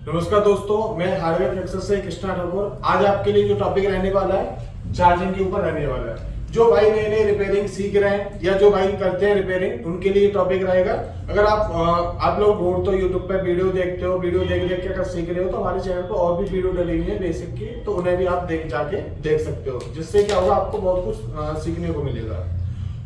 नमस्कार दोस्तों, मैं हार्डवेयर फ्लेक्सर से कृष्णा ठाकुर। आज आपके लिए जो टॉपिक रहने वाला है चार्जिंग के ऊपर रहने वाला है। जो भाई नए नए रिपेयरिंग सीख रहे हैं या जो भाई करते हैं रिपेयरिंग, उनके लिए टॉपिक रहेगा। अगर आप लोग ढूंढते हो यूट्यूब पे वीडियो देखते हो, वीडियो देख देख के अगर सीख रहे हो तो हमारे चैनल पर और भी वीडियो डली हुई है बेसिक की, तो उन्हें भी आप जाके देख सकते हो। जिससे क्या होगा, आपको बहुत कुछ सीखने को मिलेगा।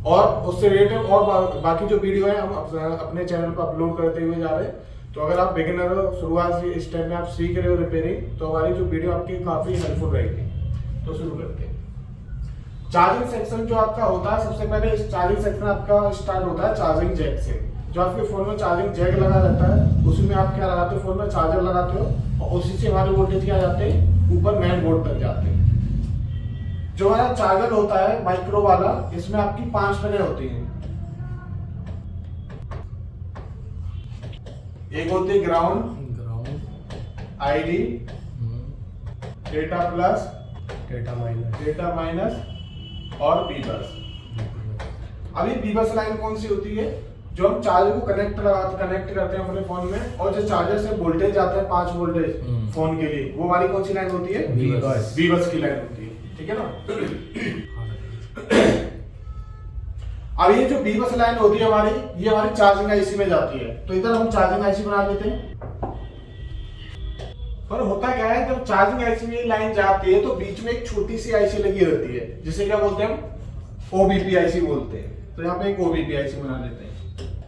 और उससे रिलेटेड और बाकी जो वीडियो है हम अपने चैनल पर अपलोड करते हुए जा रहे हैं। तो अगर आप बिगिनर हो, शुरुआत से इस टाइम में आप सीख रहे हो रिपेयरिंग, तो हमारी जो वीडियो आपकी काफी हेल्पफुल रहेगी। तो शुरू करते हैं। चार्जिंग सेक्शन जो आपका होता है, सबसे पहले इस चार्जिंग सेक्शन आपका स्टार्ट होता है चार्जिंग जैक से। जो आपके फोन में चार्जिंग जैक लगा रहता है, उसमें आप क्या लगाते हो, फोन में चार्जर लगाते हो और उसी से हमारे वोल्टेज क्या जाते हैं, ऊपर मेन बोर्ड तक जाते हैं। जो हमारा चार्जर होता है माइक्रो वाला, इसमें आपकी 5 पिनें होती हैं। एक होती है ground, ID, data plus, data minus और बीबस। अभी बीबस लाइन कौन सी होती है, जो हम चार्जर को कनेक्ट करते हैं अपने फोन में, और जो चार्जर से वोल्टेज जाता है 5 वोल्टेज फोन के लिए, वो हमारी कौन सी लाइन होती है, बीबस की लाइन होती है। ठीक है ना। अब ये जो बीबस लाइन होती है हमारी, ये हमारी चार्जिंग आईसी में जाती है। तो इधर हम चार्जिंग आईसी बना लेते हैं। पर होता क्या है, जब चार्जिंग आईसी में लाइन जाती है तो बीच में एक छोटी सी आईसी लगी रहती है, जिसे क्या बोलते हैं हम, ओबीपी आईसी बोलते हैं। तो यहाँ पे एक ओबीपी आईसी बना लेते हैं।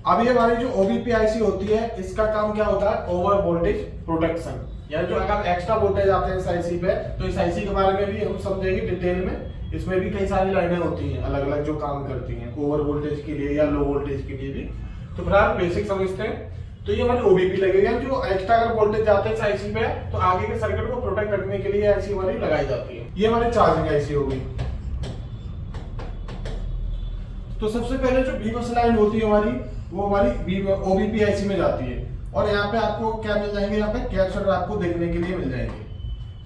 अब ये हमारी जो ओबीपी आईसी होती है, इसका काम क्या होता है, ओवर वोल्टेज प्रोटेक्शन। यानी जो अगर एक्स्ट्रा वोल्टेज आते हैं इस आईसी पे, तो इस आईसी के बारे में भी हम समझेंगे डिटेल में। इसमें भी कई सारी लाइनें होती हैं अलग अलग जो काम करती हैं, ओवर वोल्टेज के लिए या लो वोल्टेज के लिए भी। तो फिलहाल बेसिक समझते हैं। तो ये हमारी ओबीपी लगेगा, जो एक्स्ट्रा अगर वोल्टेज जाते हैं आईसी पे, तो आगे के सर्किट को प्रोटेक्ट करने के लिए आईसी हमारी लगाई जाती है। ये हमारी चार्जिंग आईसी होगी। तो सबसे पहले जो बीबस लाइन होती है हमारी, वो हमारी ओबीपी आईसी में जाती है। और यहाँ पे आपको क्या मिल जाएंगे, यहाँ पे कैप्चर आपको देखने के लिए मिल जाएंगे।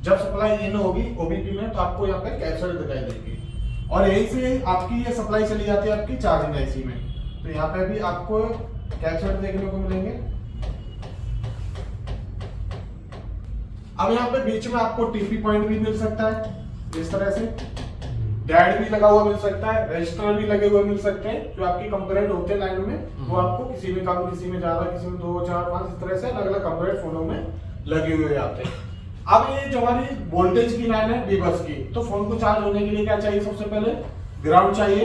जब सप्लाई इन होगी ओबीपी में, तो आपको यहाँ पे कैप्चर दिखाई देगी। और यहीं से आपकी ये सप्लाई चली जाती है आपकी चार्जिंग आईसी में। तो यहाँ पे भी आपको कैप्चर देखने को मिलेंगे। अब यहाँ पे बीच में आपको टीपी पॉइंट भी मिल सकता है, इस तरह से डैड भी लगा हुआ मिल सकता है, रजिस्टर भी लगे हुए मिल सकते हैं। जो आपके कंपोनेंट होते हैं लाइनों में, वो आपको किसी में कम, किसी में ज्यादा, किसी में 2, 4, 5 इस तरह से अलग अलग कंपोनेंट फोनों में लगे हुए आते हैं। अब ये जो हमारी वोल्टेज की लाइन है बीबस की, तो फोन को चार्ज होने के लिए क्या चाहिए, सबसे पहले ग्राउंड चाहिए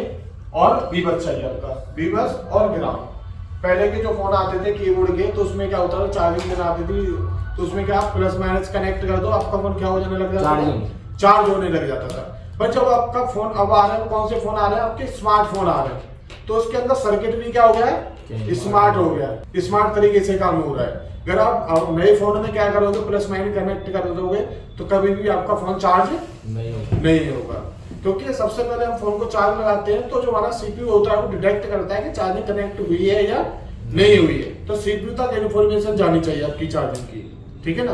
और बीबस चाहिए आपका, बीबस और ग्राउंड। पहले के जो फोन आते थे कीबोर्ड के, तो उसमें क्या होता था, चार्जिंग पिन आती थी, तो उसमें क्या आप प्लस माइनस कनेक्ट कर दो, आपका फोन क्या हो जाने लग जाता था, चार्ज होने लग जाता था। पर जब आपका फोन अब आ रहा है, कौन से फोन आ रहे हैं, आपके स्मार्टफोन आ रहे हैं, तो उसके अंदर सर्किट भी क्या हो गया है, स्मार्ट हो गया, स्मार्ट तरीके से काम हो रहा है। अगर आप नए फोन में क्या करोगे, प्लस माइनस कनेक्ट कर दोगे, तो कभी भी आपका फोन चार्ज नहीं होगा। क्योंकि सबसे पहले हम फोन को चार्ज लगाते हैं, तो जो हमारा सीपीयू होता है वो डिटेक्ट करता है कि चार्जिंग कनेक्ट हुई है या नहीं हुई है। तो सीपीयू तक इन्फॉर्मेशन जानी चाहिए आपकी चार्जिंग की। ठीक है ना।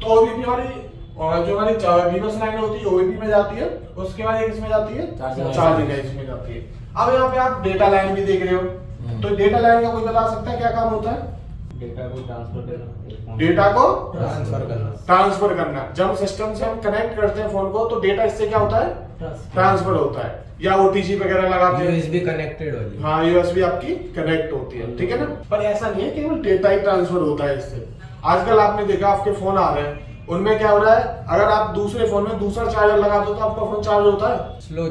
तो ओबीपी हमारी, और जो हमारी बीबस लाइन होती है ओबीपी में जाती है, उसके बाद एक इसमें जाती है चार्जिंग आईसी में जाती है। अब यहाँ पे आप डेटा लाइन भी देख रहे हो, तो डेटा लाइन का कोई बता सकता है क्या काम होता है, डेटा को ट्रांसफर करना। जब सिस्टम से हम कनेक्ट करते हैं फोन को, तो डेटा इससे क्या होता है, ट्रांसफर होता है। या ओटीजी वगैरह लगाते हैं, यूएसबी कनेक्टेड वाली, हाँ यूएसबी आपकी कनेक्ट होती है। ठीक है ना। पर ऐसा नहीं है केवल डेटा ही ट्रांसफर होता है इससे। आजकल आपने देखा आपके फोन आ रहे हैं, उनमें क्या हो रहा है, अगर आप दूसरे फोन में दूसरा चार्जर लगा दो, तो आपका फोन चार्ज होता है, स्लो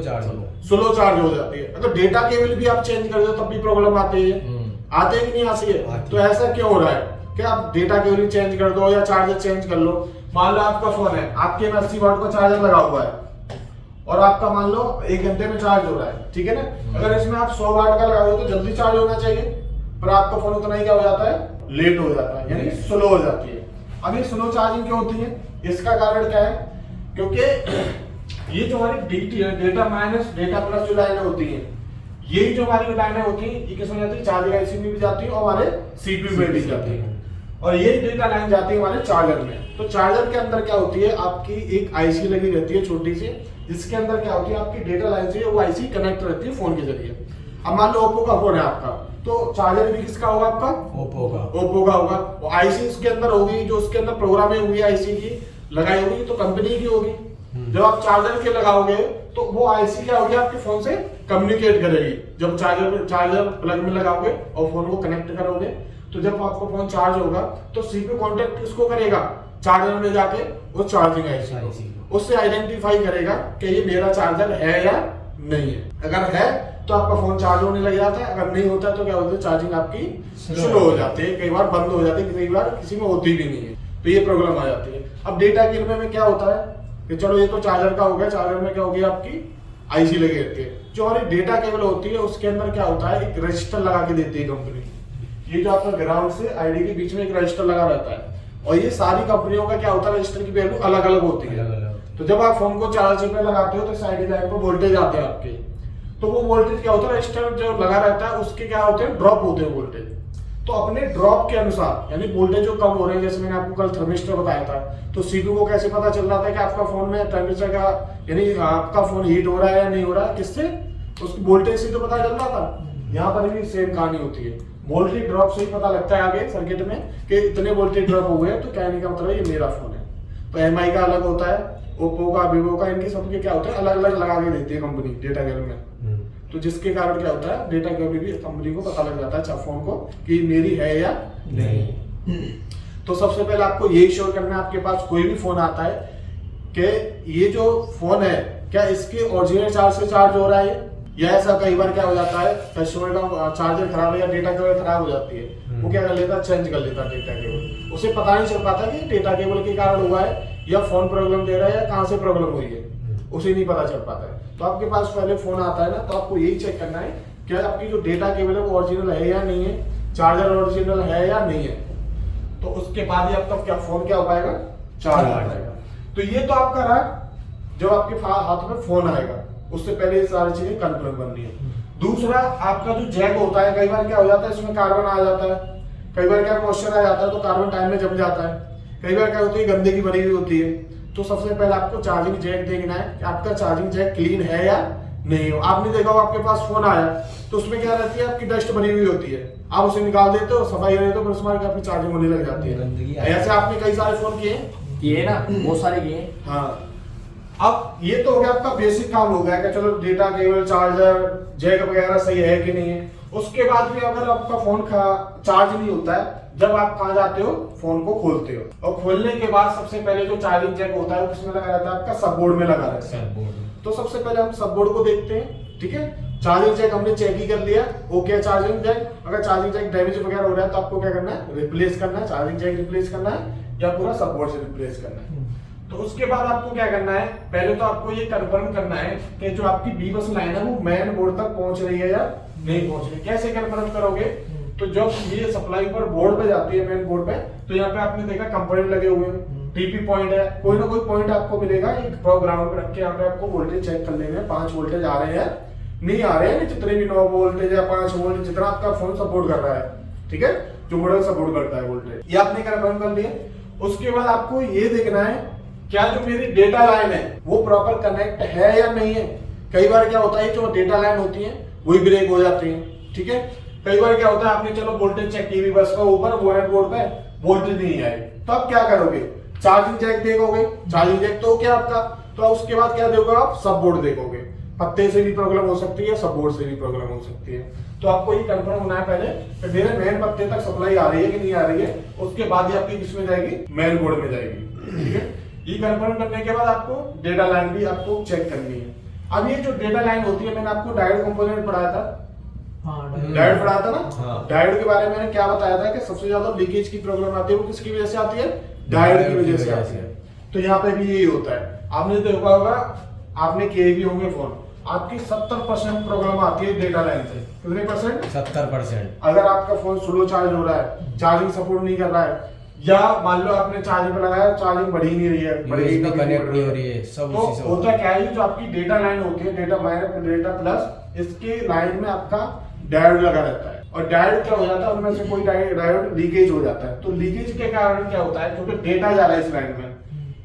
चार्ज हो जाती है। अगर डेटा केबल भी आप चेंज कर दो, तब भी प्रॉब्लम आती है, आते हैं कि नहीं आती है। तो ऐसा क्यों हो रहा है कि आप डेटा केबल चेंज कर दो या चार्जर चेंज कर लो। मान लो आपका फोन है, आपके में 80 वाट का चार्जर लगा हुआ है, और आपका मान लो 1 घंटे में चार्ज हो रहा है। ठीक है ना। अगर इसमें आप 100 वाट का लगाओ तो जल्दी चार्ज होना चाहिए, पर आपका फोन उतना ही क्या हो जाता है, लेट हो जाता है, यानी स्लो हो जाती है। अब ये स्लो चार्जिंग क्यों होती है, इसका कारण क्या है, क्योंकि ये जो हमारी डीटी है, डेटा माइनस डेटा प्लस जो लाइनें होती है, यही जो हमारी लाइनें होती है, ये किसमें जाती है, चार्जिंग आईसी में भी जाती है और हमारे सीपीयू में भी जाती है। और ये डेटा लाइन जाती है हमारे चार्जर में। तो चार्जर के अंदर क्या होती है, आपकी एक आईसी लगी रहती है छोटी सी, जिसके अंदर क्या होती है, आपकी डेटा लाइन से वो आईसी कनेक्ट रहती है फोन के जरिए। अब मान लो ओप्पो का फोन है आपका, तो चार्जर भी किसका होगा आपका? ओप्पो का। ओप्पो का होगा। और आईसी उसके अंदर होगी, जो उसके अंदर प्रोग्रामिंग हुई आईसी की लगाई होगी, तो कंपनी की होगी। जब आप चार्जर के लगाओगे तो वो आईसी क्या होगी, आपके फोन से कम्युनिकेट करेगी। जब चार्जर प्लग में लगाओगे और फोन को कनेक्ट करोगे, तो जब आपका फोन चार्ज होगा तो सीपीयू कांटेक्ट किसको करेगा? चार्जर में जाके वो चार्जिंग आईसी उससे आइडेंटिफाई करेगा कि ये मेरा चार्जर है या नहीं है। अगर है तो आपका फोन चार्ज होने लग जाता है, अगर नहीं होता तो क्या होता है, चार्जिंग आपकी स्लो हो जाती है, कई बार बंद हो जाती है, कई बार किसी में होती भी नहीं है, तो ये प्रॉब्लम आ जाती है। अब डेटा केबल में क्या होता है कि चलो ये तो चार्जर का हो गया, चार्जर में क्या होगी आपकी आईसी लगी रहती है। जो हमारी डेटा केबल होती है उसके अंदर क्या होता है, एक रजिस्टर लगा के देती है कंपनी। ये जो आपका ग्राउंड से आईडी के बीच में एक रजिस्टर लगा रहता है, और ये सारी कंपनियों का क्या होता है, रजिस्टर की वैल्यू अलग अलग होती है। तो जब आप फोन को चार्ज पे लगाते हो तो साइड लाइन पर वोल्टेज आते हैं आपके, तो वो वोल्टेज क्या होता है, रजिस्टर जो लगा रहता है उसके क्या होते हैं, ड्रॉप होते हैं वोल्टेज। तो अपने ड्रॉप के अनुसार, यानी वोल्टेज जो कम हो रहे हैं, जैसे मैंने आपको कल थर्मिस्टर बताया था, तो सीपीयू को कैसे पता चल रहा था कि आपका फोन में टेम्परेचर का, यानी आपका फोन हीट हो रहा है या नहीं हो रहा है, किससे? उसकी वोल्टेज से तो पता चल रहा था। यहाँ पर भी सेम कहानी होती है, वोल्टेज ड्रॉप से ही पता लगता है आगे सर्किट में कि इतने वोल्टेज ड्रॉप हो गए, तो कहने का मतलब ये मेरा फोन है। तो एमआई का अलग होता है, ओप्पो का, वीवो का, इनके सबके क्या होता है, अलग अलग लगा के देती है कंपनी डेटा केबल में। तो जिसके कारण क्या होता है, डेटा केबल भी कंपनी को पता लग जाता है अच्छा फोन को कि मेरी है या नहीं। तो सबसे पहले आपको यही श्योर करना है, आपके पास कोई भी फोन आता है, कि ये जो फोन है क्या इसके ओरिजिनल चार्ज से चार्ज हो रहा है, या ऐसा कई बार क्या हो जाता है, कस्टमर का चार्जर खराब है या डेटा केबल खराब हो जाती है, वो क्या कर लेता है, चेंज कर लेता है डेटा केबल। उसे पता नहीं चल पाता कि डेटा केबल के कारण हुआ है या फोन प्रॉब्लम दे रहा है या कहाँ से प्रॉब्लम हुई है, उसे नहीं पता चल पाता है। तो आपके पास पहले फोन आता है ना, तो आपको यही चेक करना है कि आपकी जो डेटा केबल है वो ओरिजिनल है या नहीं है, चार्जर ओरिजिनल है या नहीं है। तो उसके बाद ही आपका क्या फोन क्या हो पाएगा, चार्ज हो जाएगा। तो ये तो आपका रहा जब आपके हाथ में फोन आएगा, उससे पहले ये सारी चीजें कंफर्म करनी है। दूसरा आपका जो जैक होता है, कई बार क्या हो जाता है, इसमें कार्बन आ जाता है, कई बार क्या मॉइस्चर आ जाता है, तो कार्बन टाइम में जम जाता है, कई बार क्या होती है, गंदगी भरी हुई होती है। तो सबसे पहले आपको चार्जिंग जैक देखना है कि आपका चार्जिंग जैक क्लीन है या नहीं हो। आपने देखा हो आपके पास फोन आया तो उसमें क्या रहती है, आपकी डस्ट भरी हुई होती है, आप उसे निकाल देते हो, सफाई कर देते हो, फिर उसमें आपकी चार्जिंग होने लग जाती है। ऐसे आपने कई सारे फोन किए ना, बहुत सारे किए। हाँ, अब ये तो हो गया आपका बेसिक काम हो गया कि चलो डेटा केबल, चार्जर, जैक वगैरह सही है कि नहीं है। उसके बाद भी अगर आपका फोन चार्ज नहीं होता है, जब आप कहाँ जाते हो, फोन को खोलते हो, और खोलने के बाद सबसे पहले जो चार्जिंग जैक होता है किसमें लगा रहता है, आपका सबबोर्ड में लगा रहता है। तो सबसे पहले हम सबबोर्ड को देखते हैं, ठीक है। चार्जिंग जैक हमने चेक ही कर लिया, ओके। चार्जिंग जैक, अगर चार्जिंग जैक डैमेज वगैरह हो रहा है तो आपको क्या करना है, रिप्लेस करना है, चार्जिंग जैक रिप्लेस करना है या पूरा सबबोर्ड से रिप्लेस करना है। तो उसके बाद आपको क्या करना है, पहले तो आपको ये कंफर्म करना है कि जो आपकी बी बस लाइन है वो मेन बोर्ड तक पहुंच रही है या नहीं पहुंच रही। कैसे कंफर्म करोगे, तो जब ये सप्लाई पर बोर्ड पे जाती है, मेन बोर्ड पे, तो यहाँ पे आपने देखा कंपोनेंट लगे हुए हैं, टीपी पॉइंट है, कोई ना कोई पॉइंट आपको मिलेगा, एक ग्राउंड पे रख के यहाँ पे आपको वोल्टेज चेक कर लेने हैं, 5 वोल्टेज आ रहे हैं, नहीं आ रहे हैं, जितने भी 9 वोल्टेज या 5 वोल्ट जितना आपका फोन सपोर्ट कर रहा है, ठीक है, जो मॉडल सपोर्ट करता है वोल्टेज, ये आपने कंफर्म कर लिया। उसके बाद आपको ये देखना है क्या जो मेरी डेटा लाइन है वो प्रॉपर कनेक्ट है या नहीं है। कई बार क्या होता है, जो डेटा लाइन होती है वही ब्रेक हो जाती है, ठीक है। कई बार क्या होता है, आपने चलो वोल्टेज चेक की बस का ऊपर बोर्ड पे वोल्टेज नहीं आए, तो आप क्या करोगे, चार्जिंग जैक देखोगे, चार्जिंग जैक तो क्या आपका, तो उसके बाद क्या देखोगे आप, सब बोर्ड देखोगे। पत्ते से भी प्रॉब्लम हो सकती है, सब बोर्ड से भी प्रॉब्लम हो सकती है। तो आपको ये कंफर्म होना है पहले कि मेरे मेन पत्ते तक सप्लाई आ रही है कि नहीं आ रही है, उसके बाद ही आपकी किसमें जाएगी, मेन बोर्ड में जाएगी, ठीक है। ये कंफर्म करने के बाद आपको डेटा लाइन भी आपको चेक करनी है। अब ये जो डेटा लाइन होती है, मैंने आपको डायोड कंपोनेंट पढ़ाया था, डायोड पढ़ाया था ना। डायोड के बारे में मैंने क्या बताया था कि सबसे ज्यादा लीकेज की प्रॉब्लम आती है, वो किसकी वजह से आती है, डायोड की वजह से आती है। तो यहाँ पे भी यही होता है, आपने देखा होगा, आपने किए भी होंगे फोन, आपकी 70% प्रॉब्लम आती है डेटा लाइन से। कितने परसेंट, 70%। अगर आपका फोन स्लो चार्ज हो रहा है, चार्जिंग सपोर्ट नहीं कर रहा है, या मान लो आपने चार्जिंग पे लगाया, चार्जिंग बढ़ ही नहीं रही है, कनेक्ट नहीं हो रही है, सब तो उसी से होता क्या है, जो आपकी डेटा लाइन होती है, डेटा माइनस डेटा प्लस, इसके लाइन में आपका डायोड लगा रहता है, और डायोड क्या हो जाता है, उनमें से कोई डायोड लीकेज हो जाता है। तो लीकेज के कारण क्या होता है, क्योंकि डेटा जा रहा है इस लाइन में,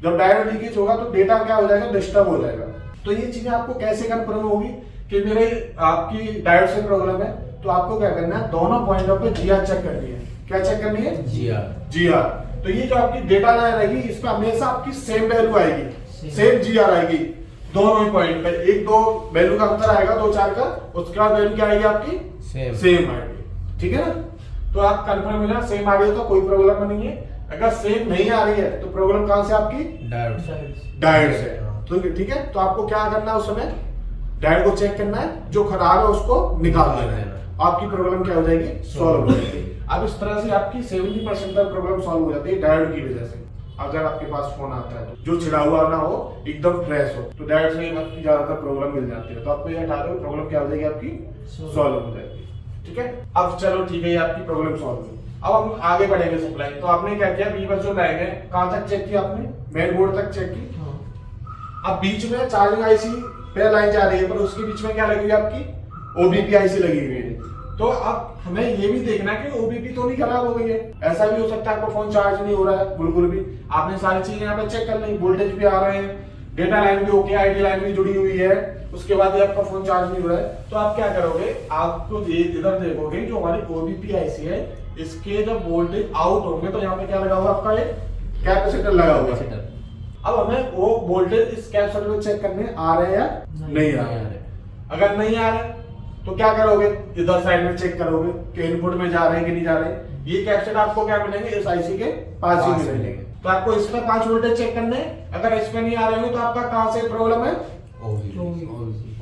जब डायोड लीकेज होगा तो डेटा क्या हो जाएगा, डिस्टर्ब हो जाएगा। तो ये चीजें आपको कैसे कंफर्म होगी कि मेरे आपकी डायोड से प्रॉब्लम है, तो आपको क्या करना है, दोनों पॉइंटों पे जीआर चेक करनी है। क्या चेक करनी है? जीआर। तो ये जो आपकी डेटा लाइन रहेगी, इसमें हमेशा आपकी सेम वैल्यू आएगी, सेम जीआर आएगी दोनों ही पॉइंट पे। एक दो वैल्यू का अंतर आएगा, 2-4 का, उसके बाद वैल्यू क्या आएगी आपकी? सेम आएगी। ठीक है ना? तो आप कंफर्म मिला, सेम आ गया तो कोई प्रॉब्लम नहीं है। अगर सेम नहीं आ रही है तो प्रॉब्लम कहां से आपकी? डायोड से। तो ठीक है, तो आपको क्या करना है उस समय? डायोड को चेक करना है, जो खराब है उसको निकाल देना है, आपकी प्रॉब्लम क्या हो जाएगी? सॉल्व हो जाएगी। अब इस तरह से आपकी 70% तक प्रॉब्लम सॉल्व हो जाती है डायोड की वजह से। अगर आपके पास फोन आता है तो जो छिड़ा हुआ ना हो, एकदम फ्रेश हो, तो डायोड से आपकी ज्यादातर प्रॉब्लम मिल जाती है। तो आपको ये हटा दो, प्रॉब्लम क्या हो जाएगी आपकी? सॉल्व हो जाएगी। ठीक है, अब चलो ठीक है, ये आपकी प्रॉब्लम सॉल्व हुई। अब हम आगे बढ़ेंगे सप्लाई। तो आपने क्या किया, वीवर जो लाइन है कहां तक चेक किया आपने? मेन बोर्ड तक चेक की। अब बीच में चार्जिंग आईसी पे लाइन जा रही है, पर उसके बीच में क्या लगी हुई है आपकी? ओबीपी आईसी लगी हुई है। तो अब हमें ये भी देखना है कि ओबीपी तो नहीं खराब हो गई है। ऐसा भी हो सकता है आपका फोन चार्ज नहीं हो रहा है बिल्कुल भी। आपने सारी चीजें यहाँ पे चेक कर ली, वोल्टेज भी आ रहे हैं, डेटा लाइन भी ओके, आईडी लाइन भी जुड़ी हुई है, उसके बाद ये आपका फोन चार्ज नहीं हो रहा है। तो आप क्या करोगे, आपको इधर देखोगे जो हमारी ओबीपी आईसी है, इसके जब वोल्टेज आउट होंगे तो यहाँ पे क्या लगा हुआ आपका? एक कैपेसिटर लगा हुआ है। अब हमें वो वोल्टेज इस कैपेसिटर में चेक करने आ रहे हैं या नहीं आ रहे। अगर नहीं आ रहे तो क्या करोगे, इधर साइड में चेक करोगे कि इनपुट में जा रहे हैं कि नहीं जा रहे। ये कैपेसिटर आपको क्या मिलेंगे? इस आईसी के पास ही मिलेंगे। तो आपको इसमें 5 वोल्टेज चेक करने हैं। अगर इसमें नहीं आ रहे हो तो आपका कहां से प्रॉब्लम है?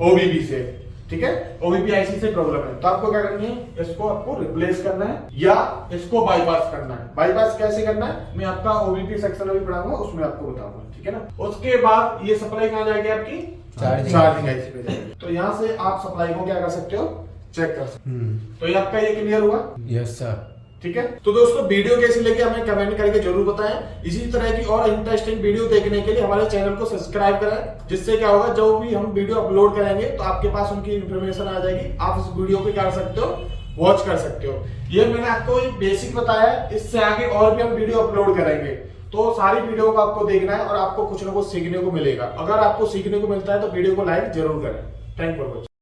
ओबीपी से। ठीक है, ओबीपी आईसी से प्रॉब्लम है। तो आपको क्या करनी है, इसको आपको रिप्लेस करना है या इसको बाईपास करना है। बाईपास कैसे करना है मैं आपका ओबीपी सेक्शन में भी पढ़ाऊंगा, उसमें आपको बताऊंगा। ठीक है ना? उसके बाद ये सप्लाई कहां जाएगी आपकी? चार्जिंग आईसी पे जाएगी। तो यहाँ से आप सप्लाई को क्या कर सकते हो? चेक कर सकते हो। तो ये आपका ये क्लियर हुआ? Yes sir. ठीक है, तो दोस्तों वीडियो कैसी लगी हमें कमेंट करके जरूर बताएं। इसी तरह की और इंटरेस्टिंग वीडियो देखने के लिए हमारे चैनल को सब्सक्राइब करें, जिससे क्या होगा, जो भी हम वीडियो अपलोड करेंगे तो आपके पास उनकी इंफॉर्मेशन आ जाएगी। आप इस वीडियो को क्या कर सकते हो? वॉच कर सकते हो। ये मैंने आपको एक बेसिक बताया है, इससे आगे और भी हम वीडियो अपलोड करेंगे। तो सारी वीडियो को आपको देखना है और आपको कुछ ना कुछ सीखने को मिलेगा। अगर आपको सीखने को मिलता है तो वीडियो को लाइक जरूर करें। Thank you for watching.